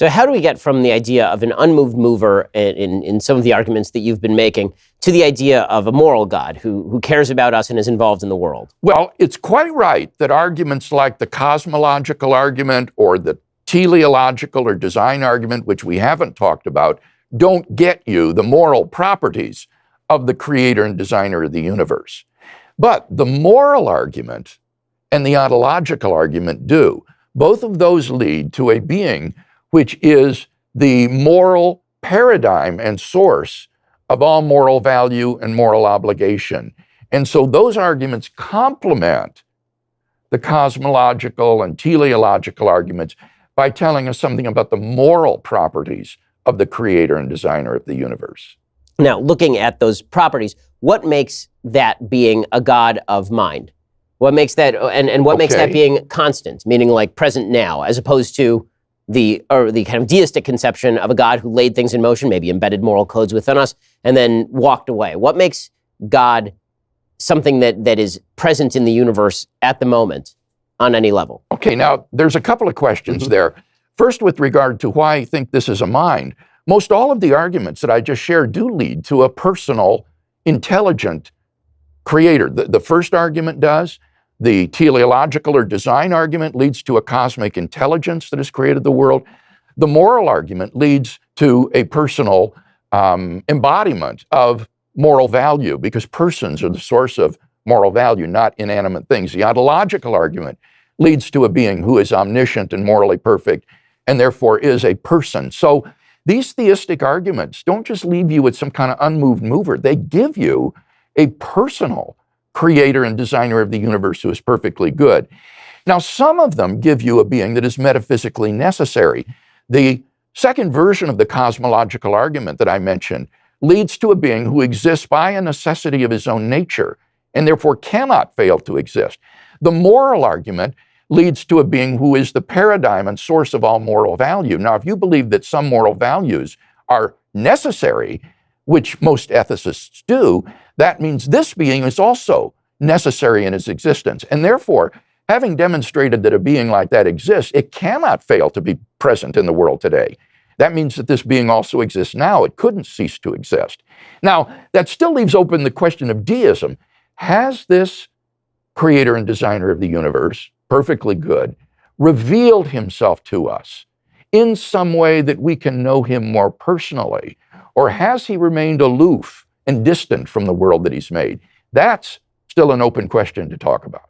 So how do we get from the idea of an unmoved mover in some of the arguments that you've been making to the idea of a moral God who cares about us and is involved in the world? Well, it's quite right that arguments like the cosmological argument or the teleological or design argument, which we haven't talked about, don't get you the moral properties of the creator and designer of the universe. But the moral argument and the ontological argument do. Both of those lead to a being which is the moral paradigm and source of all moral value and moral obligation. And so those arguments complement the cosmological and teleological arguments by telling us something about the moral properties of the creator and designer of the universe. Now, looking at those properties, what makes that being a God of mind? What makes that, and what makes that being constant, meaning like present now, as opposed to the kind of deistic conception of a God who laid things in motion, maybe embedded moral codes within us, and then walked away? What makes God something that is present in the universe at the moment on any level? Okay, now there's a couple of questions there. First, with regard to why I think this is a mind, most all of the arguments that I just shared do lead to a personal, intelligent creator. The first argument does. The teleological or design argument leads to a cosmic intelligence that has created the world. The moral argument leads to a personal embodiment of moral value, because persons are the source of moral value, not inanimate things. The ontological argument leads to a being who is omniscient and morally perfect, and therefore is a person. So these theistic arguments don't just leave you with some kind of unmoved mover. They give you a personal creator and designer of the universe who is perfectly good. Now, some of them give you a being that is metaphysically necessary. The second version of the cosmological argument that I mentioned leads to a being who exists by a necessity of his own nature and therefore cannot fail to exist. The moral argument leads to a being who is the paradigm and source of all moral value. Now, if you believe that some moral values are necessary, which most ethicists do, that means this being is also necessary in its existence. And therefore, having demonstrated that a being like that exists, it cannot fail to be present in the world today. That means that this being also exists now. It couldn't cease to exist. Now, that still leaves open the question of deism. Has this creator and designer of the universe, perfectly good, revealed himself to us in some way that we can know him more personally? Or has he remained aloof and distant from the world that he's made? That's still an open question to talk about.